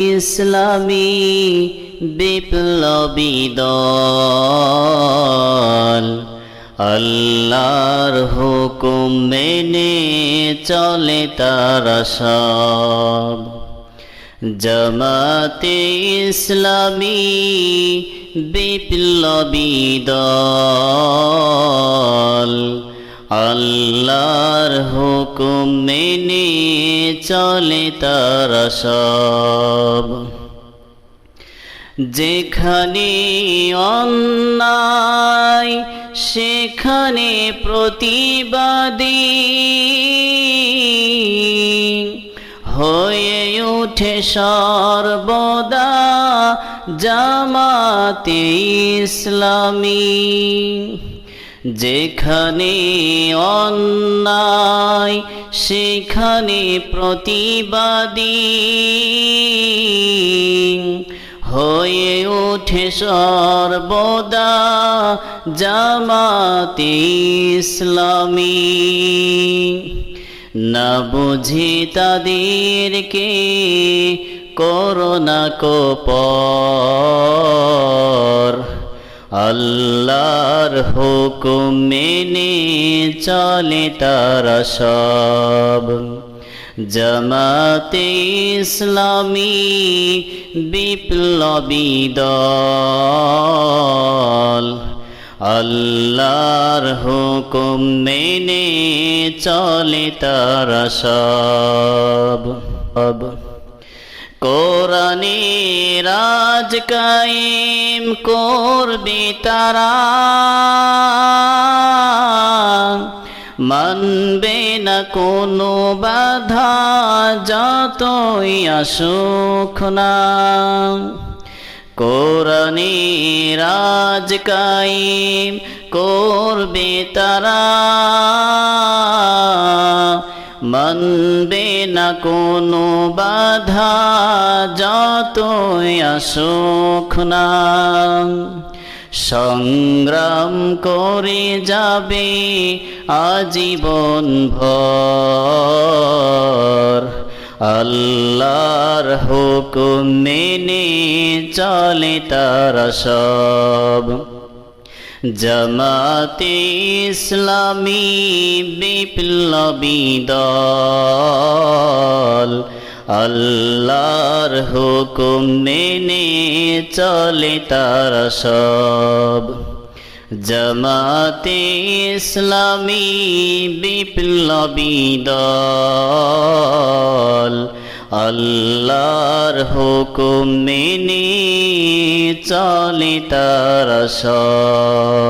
ইসলামী বিপ্লবী দল আল্লাহর হুকুম মেনে চলে তারা সব। জামাতে ইসলামী বিপ্লবী দল আল্লাহর হুকুম মেনে চলে তারা সব। যেখানে অন্যায় সেখানে প্রতিবাদী হয়ে উঠে সর্বদা জামাতে ইসলামী। যেখানে অন্যায় সেখানে প্রতিবাদী হয়ে উঠে সর্বদা জামাতে ইসলামী। না বুঝি তাদেরকে করোনা কোপর আল্লাহর হুকুম মেনে চলে তারা সব। জামাতে ইসলামী বিপ্লবী দল আল্লাহর হুকুম মেনে চলে তারা সব। কোরআনে রাজ কায়েম করবে তারা, মানবে না কোনো বাধা যতই আসুক না। কোরআনে রাজ কায়েম করবে তারা, মানবে না কোনো বাধা যতই আসুক না। সংগ্রাম করে যাবে আজীবন ভর আল্লাহর হুকুম মেনে চলে তারা সব। জামাতে ইসলামী বিপ্লবী দল আল্লাহর হুকুম মেনে চলে তারা সব। জামাতে ইসলামী বিপ্লবী দল আল্লাহর হুকুম মেনে চলে তারা সব।